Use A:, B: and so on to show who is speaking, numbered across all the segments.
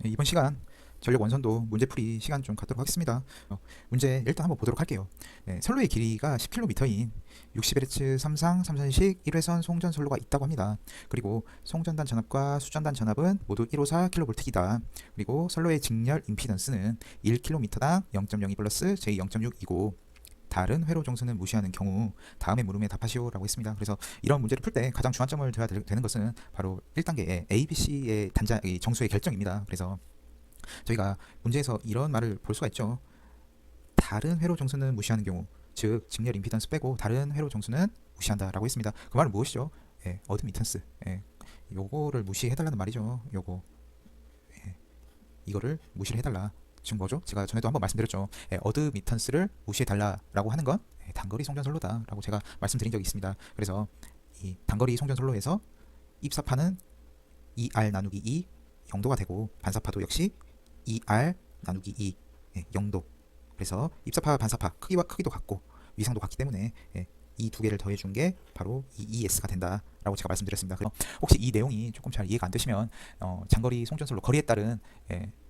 A: 이번 시간 전력 원선도 문제풀이 시간 좀 갖도록 하겠습니다. 문제 일단 한번 보도록 할게요. 선로의 길이가 10km인 60Hz 삼상 삼선식 1회선 송전 선로가 있다고 합니다. 그리고 송전단 전압과 수전단 전압은 모두 154kV이다. 그리고 선로의 직렬 임피던스는 1km당 0.02 플러스 J0.6이고 다른 회로 정수는 무시하는 경우 다음의 물음에 답하시오 라고 했습니다. 그래서 이런 문제를 풀 때 가장 중앙점을 둬야 되는 것은 바로 1단계의 ABC의 정수의 결정입니다. 그래서 저희가 문제에서 이런 말을 볼 수가 있죠. 다른 회로 정수는 무시하는 경우, 즉 직렬 임피던스 빼고 다른 회로 정수는 무시한다 라고 했습니다. 그 말은 무엇이죠? 어드미턴스, 요거를 무시해달라는 말이죠. 요거, 이거를 무시를 해달라. 지금 뭐죠? 제가 전에도 한번 말씀드렸죠. 어드미턴스를 무시해달라라고 하는 건 단거리 송전선로다 라고 제가 말씀드린 적이 있습니다. 그래서 이 단거리 송전선로에서 입사파는 2R 나누기 2 0도가 되고 반사파도 역시 2R 나누기 2 0도. 그래서 입사파 반사파 크기도 같고 위상도 같기 때문에 이 두 개를 더해준 게 바로 이 ES가 된다라고 제가 말씀드렸습니다. 그래서 혹시 이 내용이 조금 잘 이해가 안 되시면 장거리 송전선로 거리에 따른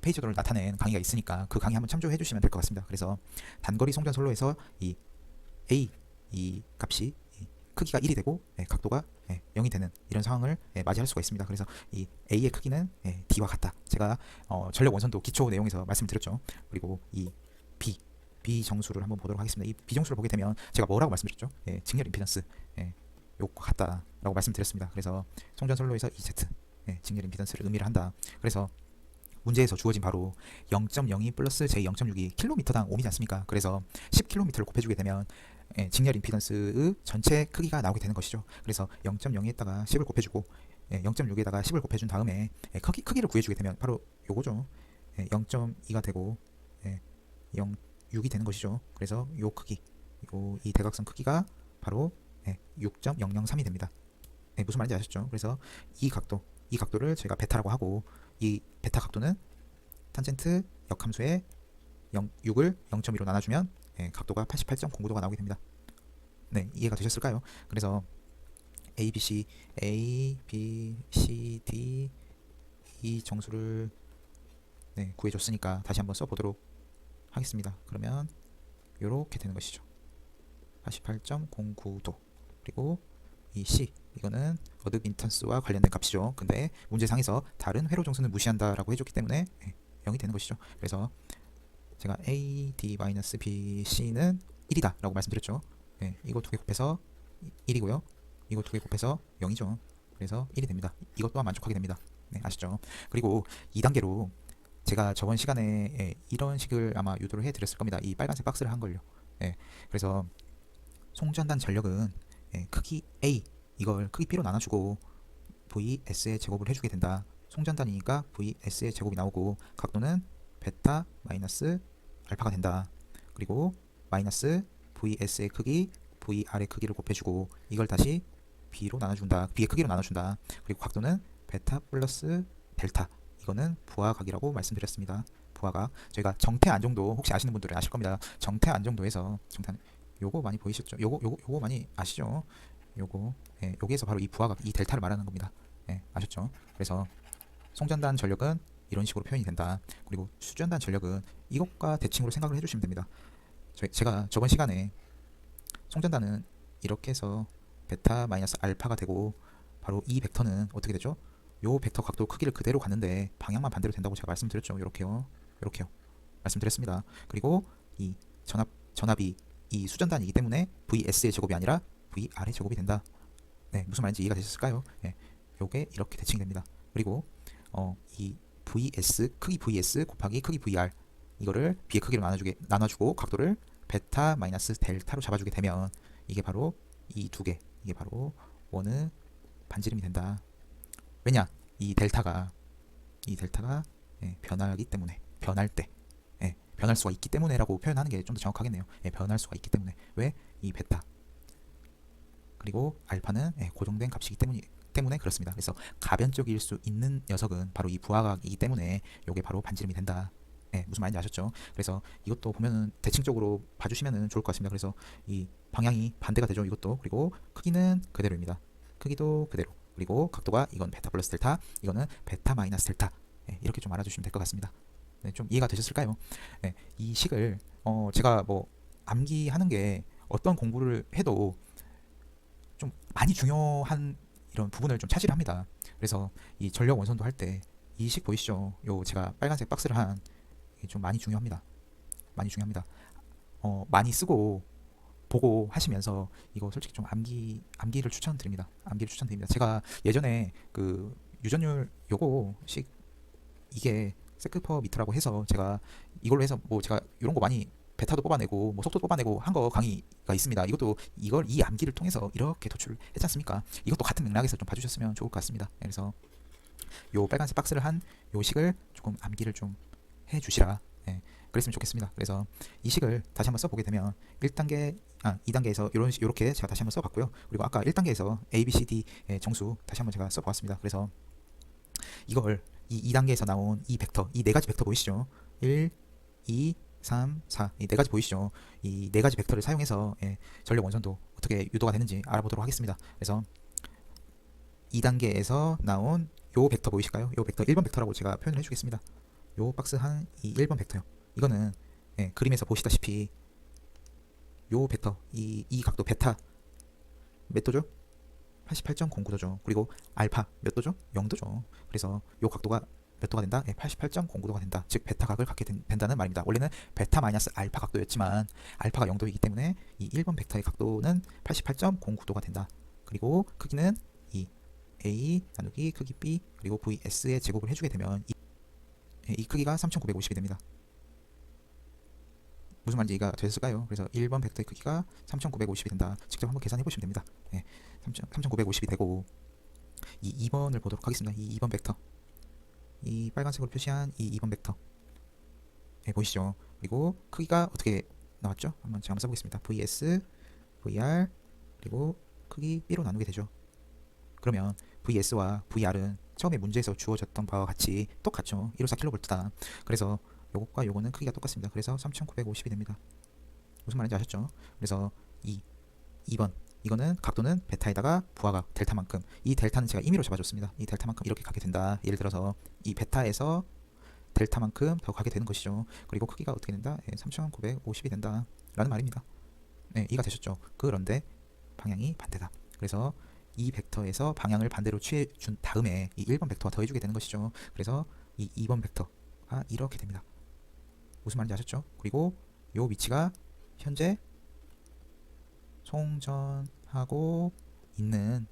A: 페이저도를 나타낸 강의가 있으니까 그 강의 한번 참조해 주시면 될 것 같습니다. 그래서 단거리 송전선로에서 이 A 이 값이 크기가 1이 되고 각도가 0이 되는 이런 상황을 맞이할 수가 있습니다. 그래서 이 A의 크기는 D와 같다. 제가 전력 원선도 기초 내용에서 말씀드렸죠. 그리고 이 B 정수를 한번 보도록 하겠습니다. 이 B 정수를 보게 되면 제가 뭐라고 말씀드렸죠? 직렬 임피던스 요거 같다라고 말씀드렸습니다. 그래서 송전선로에서 EZ 직렬 임피던스를 의미를 한다. 그래서 문제에서 주어진 바로 0.02 플러스 J0.62 킬로미터당 옴이지 않습니까? 그래서 10km를 곱해주게 되면 직렬 임피던스의 전체 크기가 나오게 되는 것이죠. 그래서 0.02에다가 10을 곱해주고 0.6에다가 10을 곱해준 다음에 크기를 구해주게 되면 바로 요거죠. 0.2가 되고 0.6이 되는 것이죠. 그래서 요 크기, 이 대각선 크기가 바로 6.003이 됩니다. 무슨 말인지 아셨죠? 그래서 이 각도를 저희가 베타라고 하고 이 베타 각도는 탄젠트 역함수의 6을 0.2로 나눠주면 각도가 88.09도가 나오게 됩니다. 네, 이해가 되셨을까요? 그래서 A, B, C, D 이 정수를 구해줬으니까 다시 한번 써보도록 하겠습니다. 그러면 이렇게 되는 것이죠. 88.09도. 그리고 이 C 이거는 어드민턴스와 관련된 값이죠. 근데 문제상에서 다른 회로 정수는 무시한다라고 해줬기 때문에 0이 되는 것이죠. 그래서 제가 A, D-B, C는 1이다 라고 말씀드렸죠. 이거 두 개 곱해서 1이고요. 이거 두 개 곱해서 0이죠. 그래서 1이 됩니다. 이것 또한 만족하게 됩니다. 아시죠? 그리고 2단계로 제가 저번 시간에 이런 식을 아마 유도를 해드렸을 겁니다. 이 빨간색 박스를 한 걸요. 그래서 송전단 전력은 크기 A 이걸 크기 B로 나눠주고 VS의 제곱을 해주게 된다. 송전단이니까 VS의 제곱이 나오고 각도는 베타 마이너스 알파가 된다. 그리고 마이너스 VS의 크기 VR의 크기를 곱해주고 이걸 다시 B로 나눠준다. B의 크기로 나눠준다. 그리고 각도는 베타 플러스 델타. 이거는 부하각이라고 말씀드렸습니다. 부하각. 저희가 정태 안정도 혹시 아시는 분들은 아실 겁니다. 정태 안정도에서 요거 많이 보이셨죠? 요거 많이 아시죠? 여기에서 바로 이 부하각, 이 델타를 말하는 겁니다. 아셨죠? 그래서 송전단 전력은 이런 식으로 표현이 된다. 그리고 수전단 전력은 이것과 대칭으로 생각을 해주시면 됩니다. 제가 저번 시간에 송전단은 이렇게 해서 베타 마이너스 알파가 되고 바로 이 벡터는 어떻게 되죠? 요 벡터 각도 크기를 그대로 가는데 방향만 반대로 된다고 제가 말씀드렸죠. 요렇게요. 말씀드렸습니다. 그리고 이 전압이 이 수전단이기 때문에 VS의 제곱이 아니라 VR의 제곱이 된다. 무슨 말인지 이해가 되셨을까요? 요게 이렇게 대칭이 됩니다. 그리고 이 VS 크기 VS 곱하기 크기 VR 이거를 B의 크기로 나눠주고 각도를 베타 마이너스 델타로 잡아주게 되면 이게 바로 이 두 개, 이게 바로 원의 반지름이 된다. 왜냐? 이 델타가 변하기 때문에 변할 수가 있기 때문에라고 표현하는 게 좀 더 정확하겠네요. 변할 수가 있기 때문에. 왜? 이 베타 그리고 알파는 고정된 값이기 때문에 그렇습니다. 그래서 가변적일 수 있는 녀석은 바로 이 부하각이기 때문에 이게 바로 반지름이 된다. 무슨 말인지 아셨죠? 그래서 이것도 보면은 대칭적으로 봐주시면 좋을 것 같습니다. 그래서 이 방향이 반대가 되죠. 이것도. 그리고 크기는 그대로입니다. 크기도 그대로. 그리고 각도가 이건 베타 플러스 델타, 이거는 베타 마이너스 델타. 이렇게 좀 알아주시면 될 것 같습니다. 네, 좀 이해가 되셨을까요? 네, 이 식을 제가 뭐 암기하는 게 어떤 공부를 해도 좀 많이 중요한 이런 부분을 좀 차지를 합니다. 그래서 이 전력 원선도 할 때 이 식 보이시죠? 요 제가 빨간색 박스를 한 이게 좀 많이 중요합니다. 많이 중요합니다. 많이 쓰고 보고 하시면서 이거 솔직히 좀 암기를 추천드립니다. 암기를 추천드립니다. 제가 예전에 그 유전율 요거식 이게 세크퍼 미터라고 해서 제가 이걸로 해서 뭐 제가 이런 거 많이 베타도 뽑아내고 뭐 속도 뽑아내고 한 거 강의가 있습니다. 이것도 이걸 이 암기를 통해서 이렇게 도출했지 않습니까? 이것도 같은 맥락에서 좀 봐주셨으면 좋을 것 같습니다. 그래서 요 빨간색 박스를 한 요 식을 조금 암기를 좀 해주시라. 예, 그랬으면 좋겠습니다. 그래서 이 식을 다시 한번 써보게 되면 1단계, 2단계에서 이렇게 제가 다시 한번 써봤고요. 그리고 아까 1단계에서 A, B, C, D의 정수 다시 한번 제가 써보았습니다. 그래서 이걸 이 2단계에서 나온 이 벡터, 이 네 가지 벡터 보이시죠? 1, 2, 3, 4, 이 네 가지 보이시죠? 이 네 가지 벡터를 사용해서 전력 원선도 어떻게 유도가 되는지 알아보도록 하겠습니다. 그래서 2단계에서 나온 요 벡터 보이실까요? 요 벡터 1번 벡터라고 제가 표현을 해주겠습니다. 요 박스 한 이 1번 벡터요. 이거는 그림에서 보시다시피 요 벡터 이 각도 베타 몇 도죠? 88.09도죠. 그리고 알파 몇 도죠? 0도죠. 그래서 요 각도가 몇 도가 된다? 88.09도가 된다. 즉 베타 각을 갖게 된다는 말입니다. 원래는 베타 마이너스 알파 각도였지만 알파가 0도이기 때문에 이 1번 벡터의 각도는 88.09도가 된다. 그리고 크기는 이 A 나누기 크기 B 그리고 VS의 제곱을 해주게 되면 이 크기가 3950이 됩니다. 무슨 말인지 이해가 되셨을까요? 그래서 1번 벡터의 크기가 3950이 된다. 직접 한번 계산해 보시면 됩니다. 3950이 되고 이 2번을 보도록 하겠습니다. 이 2번 벡터 이 빨간색으로 표시한 이 2번 벡터 보이시죠? 그리고 크기가 어떻게 나왔죠? 제가 한번 써보겠습니다. VS, VR 그리고 크기 B로 나누게 되죠. 그러면 VS와 VR은 처음에 문제에서 주어졌던 바와 같이 똑같죠. 154kV다. 그래서 요것과 요거는 크기가 똑같습니다. 그래서 3950이 됩니다. 무슨 말인지 아셨죠? 그래서 2번 이거는 각도는 베타에다가 부하각 델타만큼, 이 델타는 제가 임의로 잡아줬습니다. 이 델타만큼 이렇게 가게 된다. 예를 들어서 이 베타에서 델타만큼 더 가게 되는 것이죠. 그리고 크기가 어떻게 된다? 3950이 된다 라는 말입니다. 이해가 되셨죠? 그런데 방향이 반대다. 그래서 이 벡터에서 방향을 반대로 취해준 다음에 이 1번 벡터와 더해주게 되는 것이죠. 그래서 이 2번 벡터가 이렇게 됩니다. 무슨 말인지 아셨죠? 그리고 요 위치가 현재 송전하고 있는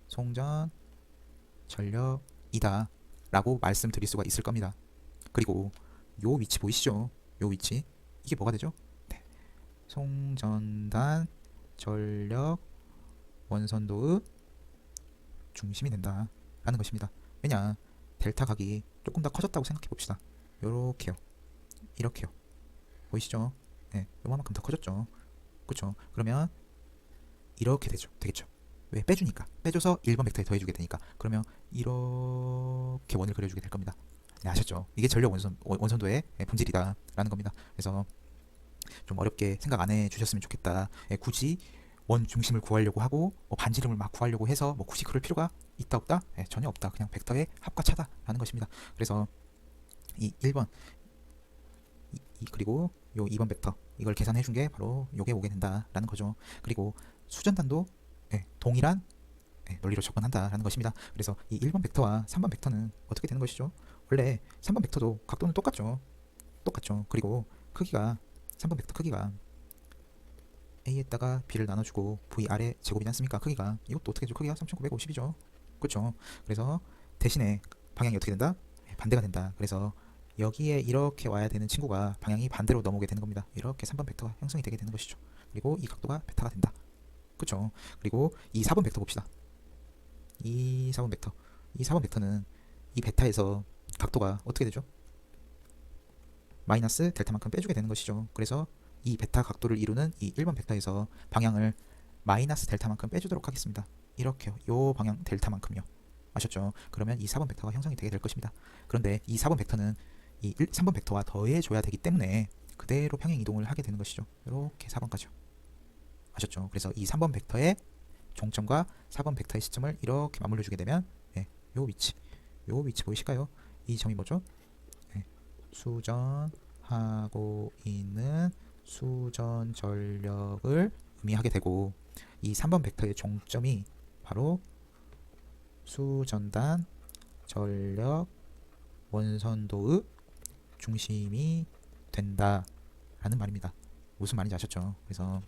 A: 송전 전력이다 라고 말씀드릴 수가 있을 겁니다. 그리고 요 위치 보이시죠? 요 위치 이게 뭐가 되죠? 송전단 전력 원선도의 중심이 된다 라는 것입니다. 왜냐 델타 각이 조금 더 커졌다고 생각해 봅시다. 요렇게요, 이렇게요, 보이시죠? 요만큼 더 커졌죠. 그쵸? 그러면 이렇게 되겠죠. 왜? 빼주니까. 빼줘서 1번 벡터에 더해주게 되니까. 그러면 이렇게 원을 그려주게 될 겁니다. 아셨죠? 이게 전력 원선도의 본질이다 라는 겁니다. 그래서 좀 어렵게 생각 안 해주셨으면 좋겠다. 굳이 원 중심을 구하려고 하고 반지름을 막 구하려고 해서 굳이 그럴 필요가 있다 없다? 전혀 없다. 그냥 벡터의 합과 차다 라는 것입니다. 그래서 이 1번 그리고 요 2번 벡터 이걸 계산해 준 게 바로 요게 오게 된다 라는 거죠. 그리고 수전단도 동일한 논리로 접근한다 라는 것입니다. 그래서 이 1번 벡터와 3번 벡터는 어떻게 되는 것이죠? 원래 3번 벡터도 각도는 똑같죠. 그리고 크기가 3번 벡터 크기가 A에다가 B를 나눠주고 VR의 제곱이지 않습니까? 크기가 이것도 어떻게 되죠? 크기가 3950이죠. 그렇죠? 그래서 대신에 방향이 어떻게 된다? 반대가 된다. 그래서 여기에 이렇게 와야 되는 친구가 방향이 반대로 넘어오게 되는 겁니다. 이렇게 3번 벡터가 형성이 되게 되는 것이죠. 그리고 이 각도가 베타가 된다. 그쵸? 그리고 이 4번 벡터 봅시다. 이 4번 벡터 이 4번 벡터는 이 베타에서 각도가 어떻게 되죠? 마이너스 델타만큼 빼주게 되는 것이죠. 그래서 이 베타 각도를 이루는 이 1번 벡터에서 방향을 마이너스 델타만큼 빼주도록 하겠습니다. 이렇게요. 요 방향 델타만큼요. 아셨죠? 그러면 이 4번 벡터가 형성이 되게 될 것입니다. 그런데 이 4번 벡터는 이 3번 벡터와 더해줘야 되기 때문에 그대로 평행 이동을 하게 되는 것이죠. 이렇게 4번까지요. 아셨죠? 그래서 이 3번 벡터의 종점과 4번 벡터의 시점을 이렇게 맞물려주게 되면 요 위치 보이실까요? 이 점이 뭐죠? 예, 수전하고 있는 수전 전력을 의미하게 되고, 이 3번 벡터의 종점이 바로 수전단 전력 원선도의 중심이 된다라는 말입니다. 무슨 말인지 아셨죠? 그래서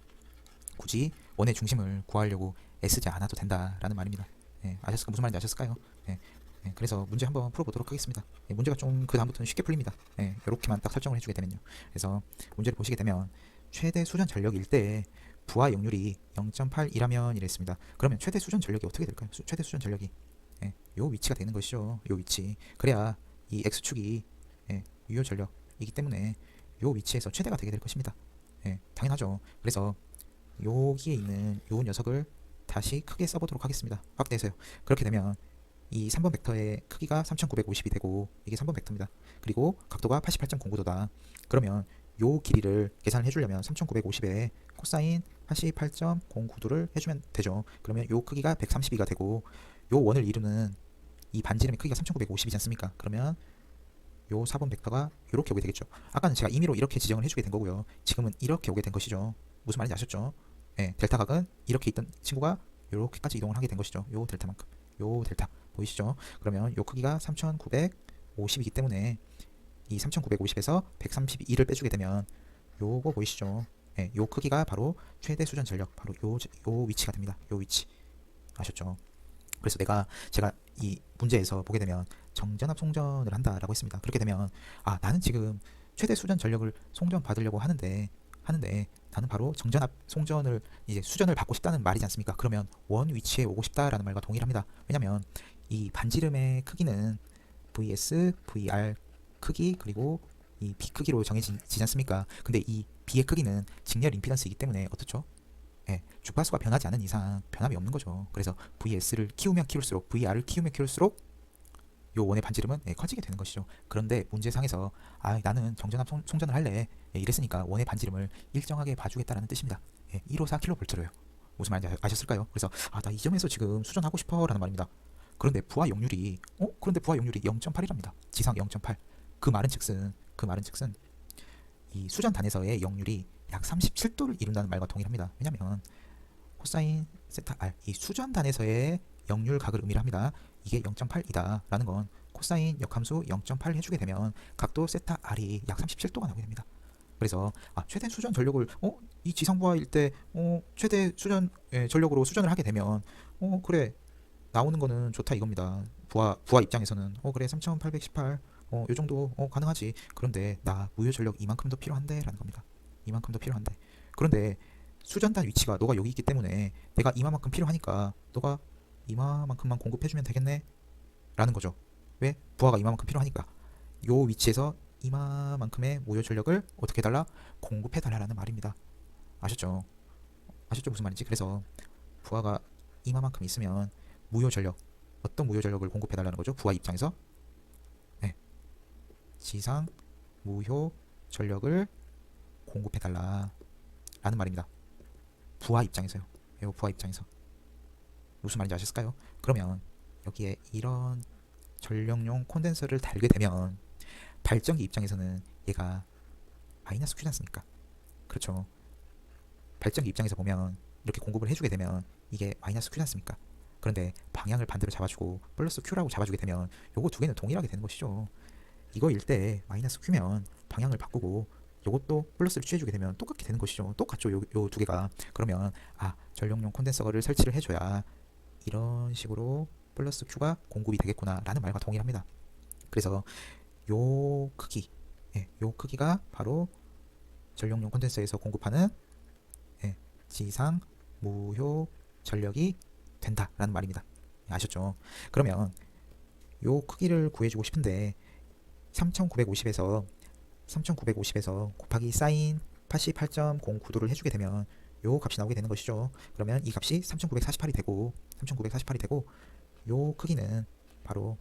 A: 굳이 원의 중심을 구하려고 애쓰지 않아도 된다라는 말입니다. 예, 무슨 말인지 아셨을까요? 예, 그래서 문제 한번 풀어보도록 하겠습니다. 문제가 좀 그 다음부터는 쉽게 풀립니다. 이렇게만 딱 설정을 해주게 되면요. 그래서 문제를 보시게 되면 최대 수전 전력일 때 부하 역률이 0.8이라면 이랬습니다. 그러면 최대 수전 전력이 어떻게 될까요? 최대 수전 전력이 요 위치가 되는 것이죠. 요 위치. 그래야 이 x축이 유효 전력이기 때문에 요 위치에서 최대가 되게 될 것입니다. 당연하죠. 그래서 여기에 있는 요 녀석을 다시 크게 써보도록 하겠습니다. 확대해서요. 그렇게 되면 이 3번 벡터의 크기가 3950이 되고, 이게 3번 벡터입니다. 그리고 각도가 88.09도다. 그러면 요 길이를 계산을 해주려면 3950에 코사인 88.09도를 해주면 되죠. 그러면 요 크기가 132가 되고, 요 원을 이루는 이 반지름의 크기가 3950이지 않습니까? 그러면 요 4번 벡터가 이렇게 오게 되겠죠. 아까는 제가 임의로 이렇게 지정을 해주게 된 거고요. 지금은 이렇게 오게 된 것이죠. 무슨 말인지 아셨죠? 델타 각은 이렇게 있던 친구가 이렇게까지 이동을 하게 된 것이죠. 요 델타만큼. 요 델타 보이시죠? 그러면 요 크기가 3950이기 때문에 이 3950에서 132를 빼주게 되면 요거 보이시죠? 요 크기가 바로 최대 수전 전력, 바로 요 위치가 됩니다. 요 위치 아셨죠? 그래서 제가 이 문제에서 보게 되면 정전압 송전을 한다라고 했습니다. 그렇게 되면 나는 지금 최대 수전 전력을 송전 받으려고 하는데 나는 바로 정전압 송전을 이제 수전을 받고 싶다는 말이지 않습니까? 그러면 원 위치에 오고 싶다라는 말과 동일합니다. 왜냐면 이 반지름의 크기는 vs vr 크기 그리고 이 b 크기로 정해지지 않습니까? 근데 이 b의 크기는 직렬 임피던스이기 때문에 어떻죠? 주파수가 변하지 않은 이상 변함이 없는 거죠. 그래서 vs를 키우면 키울수록, vr을 키우면 키울수록 요 원의 반지름은 커지게 되는 것이죠. 그런데 문제상에서 나는 정전압 송전을 할래 이랬으니까 원의 반지름을 일정하게 봐주겠다라는 뜻입니다. 154kV로요. 무슨 말인지 아셨을까요? 그래서 나 이 점에서 지금 수전하고 싶어 라는 말입니다. 그런데 부하 역률이 0.8이랍니다. 지상 0.8. 그 말은 즉슨 이 수전단에서의 역률이 약 37도를 이룬다는 말과 동일합니다. 왜냐면 코사인 세타 r, 이 수전단에서의 역률각을 의미를 합니다. 이게 0.8이다 라는 건 코사인 역함수 0.8 해주게 되면 각도 세타 r이 약 37도가 나오게 됩니다. 그래서 최대 수전 전력을 이 지상부하일 때 최대 수전 전력으로 수전을 하게 되면 그래 나오는 거는 좋다 이겁니다. 부하 입장에서는 그래 3818 요 정도 가능하지. 그런데 나 무효 전력 이만큼 더 필요한데 라는 겁니다. 이만큼 더 필요한데. 그런데 수전단 위치가 너가 여기 있기 때문에 내가 이만큼 필요하니까 너가 이만큼만 공급해주면 되겠네 라는 거죠. 왜? 부하가 이만큼 필요하니까 요 위치에서 이만큼의 무효 전력을 어떻게 해달라? 공급해달라는 말입니다. 아셨죠? 무슨 말인지. 그래서 부하가 이만큼 있으면 무효 전력, 어떤 무효 전력을 공급해달라는 거죠? 부하 입장에서 지상 무효 전력을 공급해달라 라는 말입니다. 부하 입장에서요. 부하 입장에서 무슨 말인지 아셨을까요? 그러면 여기에 이런 전력용 콘덴서를 달게 되면 발전기 입장에서는 얘가 마이너스 Q지 않습니까? 그렇죠. 발전기 입장에서 보면 이렇게 공급을 해주게 되면 이게 마이너스 Q지 않습니까? 그런데 방향을 반대로 잡아주고 플러스 Q라고 잡아주게 되면 요거 두 개는 동일하게 되는 것이죠. 이거일 때 마이너스 Q면 방향을 바꾸고 요것도 플러스를 취해주게 되면 똑같게 되는 것이죠. 똑같죠. 요 두 개가. 그러면 전력용 콘덴서를 설치를 해줘야 이런 식으로 플러스 Q가 공급이 되겠구나 라는 말과 동일합니다. 그래서 요 크기, 요 크기가 바로 전력용 콘덴서에서 공급하는 지상 무효 전력이 된다라는 말입니다. 아셨죠? 그러면 요 크기를 구해주고 싶은데 3950에서 곱하기 사인 88.09도를 해주게 되면 요 값이 나오게 되는 것이죠. 그러면 이 값이 3948이 되고 요 크기는 바로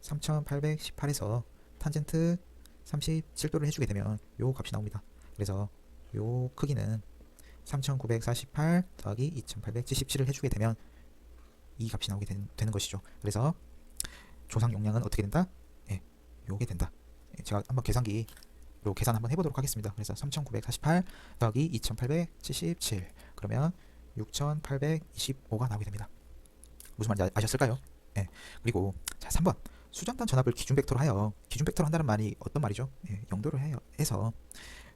A: 3818에서 탄젠트 37도를 해주게 되면 요 값이 나옵니다. 그래서 요 크기는 3948 더하기 2877을 해주게 되면 이 값이 나오게 되는 것이죠. 그래서 조상 용량은 어떻게 된다? 요게 된다. 제가 한번 계산기로 계산 한번 해보도록 하겠습니다. 그래서 3948 더하기 2877 그러면 6825가 나오게 됩니다. 무슨 말인지 아셨을까요? 예. 그리고 자 3번 수전단 전압을 기준 벡터로 하여 기준 벡터로 한다는 말이 어떤 말이죠? 예, 영도를 해서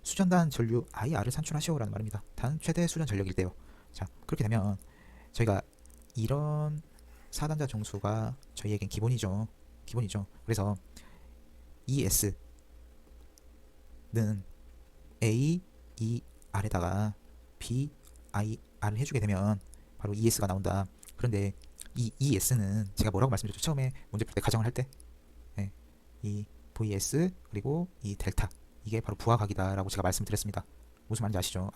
A: 수전단 전류 IR을 산출하시오라는 말입니다. 단 최대 수전 전력일 때요. 자 그렇게 되면 저희가 이런 4단자 정수가 저희에겐 기본이죠. 그래서 ES는 AER에다가 BIR을 해주게 되면 바로 ES가 나온다. 그런데 이 ES는 제가 뭐라고 말씀드렸죠? 처음에 문제 풀 때 가정을 할 때, 네, 이 VS 그리고 이 델타 이게 바로 부하각이다라고 제가 말씀드렸습니다. 무슨 말인지 아시죠?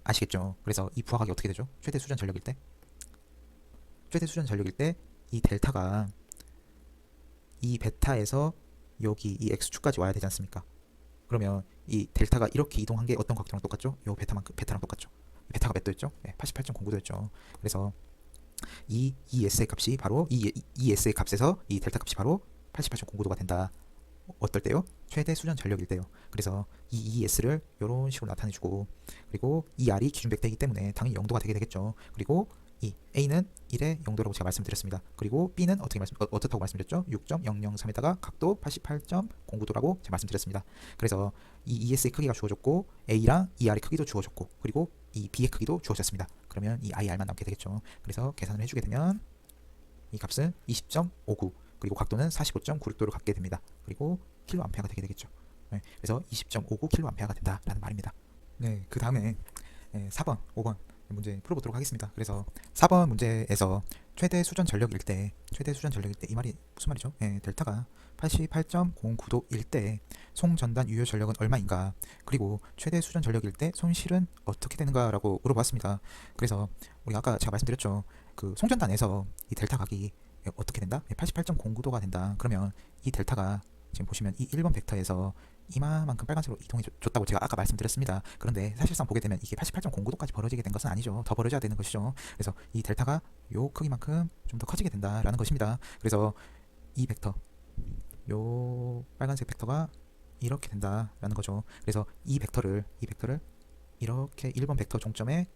A: 아시겠죠? 그래서 이 부하각이 어떻게 되죠? 최대 수전 전력일 때 이 델타가 이 베타에서 여기 이 x축까지 와야 되지 않습니까? 그러면 이 델타가 이렇게 이동한 게 어떤 각도랑 똑같죠? 요 베타랑 똑같죠. 베타가 몇 도였죠? 네, 88.09도였죠. 그래서 이 ES의 값이 바로 이 ES의 값에서 이 델타 값이 바로 88.09도가 된다. 어떨 때요? 최대 수전 전력일 때요. 그래서 이 ES를 이런 식으로 나타내주고 그리고 이 R이 기준 벡터이기 때문에 당연히 0도가 되게 되겠죠. 그리고 이 A는 1의 0도라고 제가 말씀드렸습니다. 그리고 B는 어떻다고 말씀드렸죠? 6.003에다가 각도 88.09도라고 제가 말씀드렸습니다. 그래서 이 ES의 크기가 주어졌고 A랑 ER의 크기도 주어졌고 그리고 이 B의 크기도 주어졌습니다. 그러면 이 IR만 남게 되겠죠. 그래서 계산을 해주게 되면 이 값은 20.59 그리고 각도는 45.96도를 갖게 됩니다. 그리고 킬로암페어가 되게 되겠죠. 네, 그래서 20.59 킬로암페어가 된다라는 말입니다. 네, 그 다음에 4번, 5번 문제 풀어보도록 하겠습니다. 그래서 4번 문제에서 최대 수전 전력일 때 이 말이 무슨 말이죠? 델타가 88.09도일 때 송전단 유효 전력은 얼마인가? 그리고 최대 수전 전력일 때 손실은 어떻게 되는가라고 물어봤습니다. 그래서 우리 아까 제가 말씀드렸죠. 그 송전단에서 이 델타 각이 어떻게 된다? 88.09도가 된다. 그러면 이 델타가 지금 보시면 이 1번 벡터에서 이마만큼 빨간색으로 이동해 줬다고 제가 아까 말씀드렸습니다. 그런데 사실상 보게 되면 이게 88.09도까지 벌어지게 된 것은 아니죠. 더 벌어져야 되는 것이죠. 그래서 이 델타가 요 크기만큼 좀 더 커지게 된다라는 것입니다. 그래서 이 벡터, 요 빨간색 벡터가 이렇게 된다라는 거죠. 그래서 이 벡터를 이렇게 1번 벡터 종점에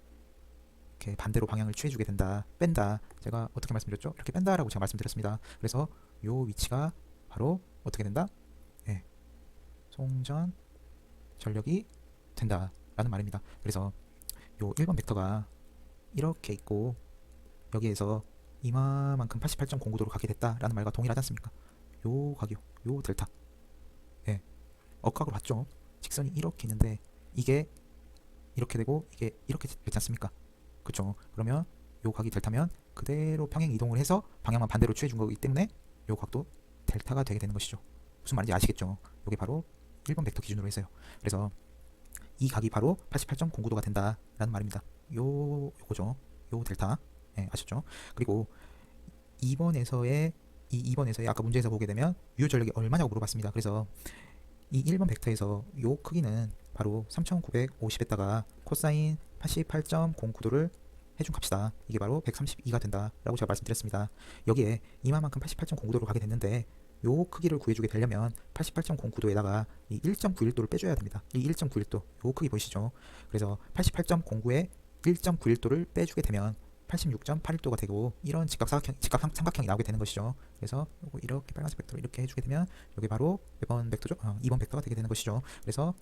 A: 이렇게 반대로 방향을 취해주게 된다. 뺀다. 제가 어떻게 말씀드렸죠? 이렇게 뺀다라고 제가 말씀드렸습니다. 그래서 요 위치가 바로 어떻게 된다? 송전 전력이 된다라는 말입니다. 그래서 요 1번 벡터가 이렇게 있고 여기에서 이마만큼 88.09도로 가게 됐다라는 말과 동일하지 않습니까? 요 각이요. 요 델타. 억각으로 봤죠? 직선이 이렇게 있는데 이게 이렇게 되고 이게 이렇게 됐지 않습니까? 그쵸? 그러면 요 각이 델타면 그대로 평행 이동을 해서 방향만 반대로 취해준 거기 때문에 요 각도 델타가 되게 되는 것이죠. 무슨 말인지 아시겠죠? 요게 바로 1번 벡터 기준으로 해서요. 그래서 이 각이 바로 88.09도가 된다라는 말입니다. 요거죠. 요 델타. 아셨죠? 그리고 2번에서의 아까 문제에서 보게 되면 유효 전력이 얼마냐고 물어봤습니다. 그래서 이 1번 벡터에서 요 크기는 바로 3950에다가 코사인 88.09도를 해준 값이다. 이게 바로 132가 된다라고 제가 말씀드렸습니다. 여기에 이마만큼 88.09도로 가게 됐는데 요 크기를 구해주게 되려면 88.09도에다가 이 1.91도를 빼줘야 됩니다. 이 1.91도 요 크기 보이시죠? 그래서 88.09에 1.91도를 빼주게 되면 86.81도가 되고 이런 직각삼각형이 나오게 되는 것이죠. 그래서 요거 이렇게 빨간색 벡터로 이렇게 해주게 되면 여기 바로 몇 번 벡터죠? 2번 벡터가 되게 되는 것이죠. 그래서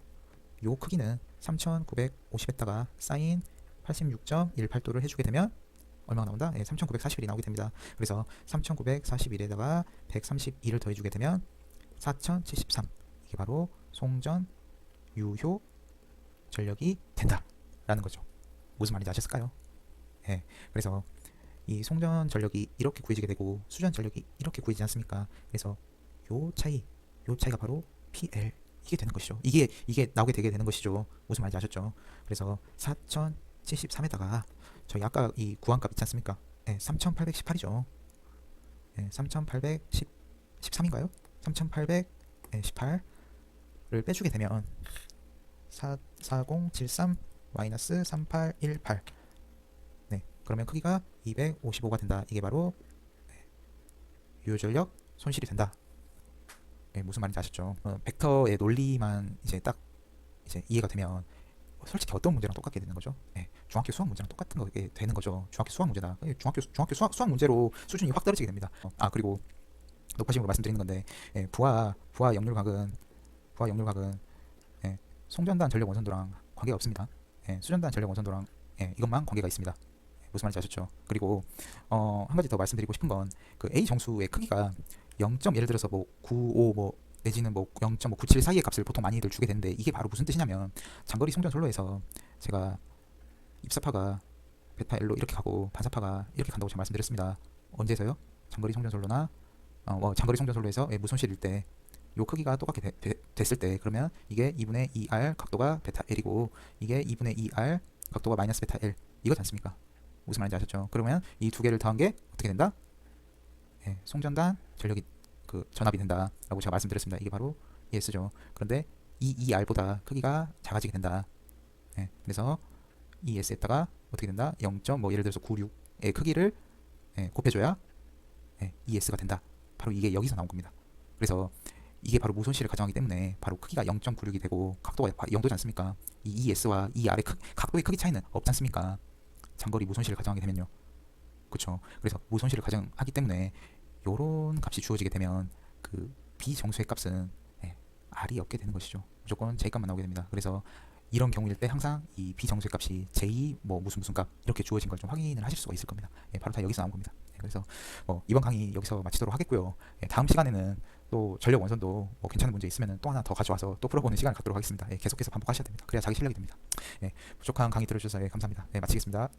A: 요 크기는 3950에다가 사인 86.18도를 해주게 되면 얼마가 나온다? 3941이 나오게 됩니다. 그래서 3941에다가 132를 더해주게 되면 4073 이게 바로 송전 유효 전력이 된다라는 거죠. 무슨 말인지 아셨을까요? 그래서 이 송전 전력이 이렇게 구해지게 되고 수전 전력이 이렇게 구해지지 않습니까? 그래서 요 차이가 바로 PL 이게 되는 것이죠. 이게 나오게 되게 되는 것이죠. 무슨 말인지 아셨죠? 그래서 4073에다가 저희 아까 이 구한값 있지 않습니까? 3818이죠. 3813인가요? 3818을 빼주게 되면 4073 3818 그러면 크기가 255가 된다. 이게 바로 유효전력 손실이 된다 예, 무슨 말인지 아셨죠? 벡터의 논리만 이제 딱 이제 이해가 되면 솔직히 어떤 문제랑 똑같게 되는 거죠? 예, 중학교 수학 문제랑 똑같은 거게 되는 거죠. 중학교 수학 문제다. 예, 중학교 수학 문제로 수준이 확 떨어지게 됩니다. 그리고 높아심으로 말씀드리는 건데, 예, 부하 역률각은 예, 송전단 전력 원선도랑 관계가 없습니다. 예, 수전단 전력 원선도랑 예, 이것만 관계가 있습니다. 예, 무슨 말인지 아셨죠? 그리고 한 가지 더 말씀드리고 싶은 건 그 A 정수의 크기가 0. 예를 들어서 뭐 95 뭐 내지는 뭐 0.97 사이의 값을 보통 많이들 주게 되는데, 이게 바로 무슨 뜻이냐면 장거리 송전 솔로에서 제가 입사파가 베타 L로 이렇게 가고 반사파가 이렇게 간다고 제가 말씀드렸습니다. 언제서요? 장거리 송전 솔로나 장거리 송전 솔로에서 예, 무손실일 때 요 크기가 똑같게 됐을 때, 그러면 이게 2분의 2R 각도가 베타 L이고 이게 2분의 2R 각도가 마이너스 베타 L 이거지 않습니까? 무슨 말인지 아셨죠? 그러면 이 두 개를 더한 게 어떻게 된다? 예, 송전단 전력이 그 전압이 된다라고 제가 말씀드렸습니다. 이게 바로 ES죠. 그런데 이 ER보다 크기가 작아지게 된다. 예, 그래서 ES에다가 어떻게 된다? 0. 뭐 예를 들어서 96의 크기를 예, 곱해줘야 예, ES가 된다. 바로 이게 여기서 나온 겁니다. 그래서 이게 바로 무손실을 가정하기 때문에 바로 크기가 0.96이 되고 각도가 0도지 않습니까? 이 ES와 이 R의 각도의 크기 차이는 없지 않습니까? 장거리 무손실을 가정하게 되면요. 그렇죠. 그래서 무손실을 가정하기 때문에 요런 값이 주어지게 되면 그 비정수의 값은 예, R이 없게 되는 것이죠. 무조건 J 값만 나오게 됩니다. 그래서 이런 경우일 때 항상 이 비정수의 값이 J 뭐 무슨 값 이렇게 주어진 걸 좀 확인을 하실 수가 있을 겁니다. 예, 바로 다 여기서 나온 겁니다. 예, 그래서 이번 강의 여기서 마치도록 하겠고요. 예, 다음 시간에는 또 전력 원선도 뭐 괜찮은 문제 있으면 또 하나 더 가져와서 또 풀어보는 시간을 갖도록 하겠습니다. 예, 계속해서 반복하셔야 됩니다. 그래야 자기 실력이 됩니다. 예, 부족한 강의 들어주셔서 예, 감사합니다. 네, 마치겠습니다.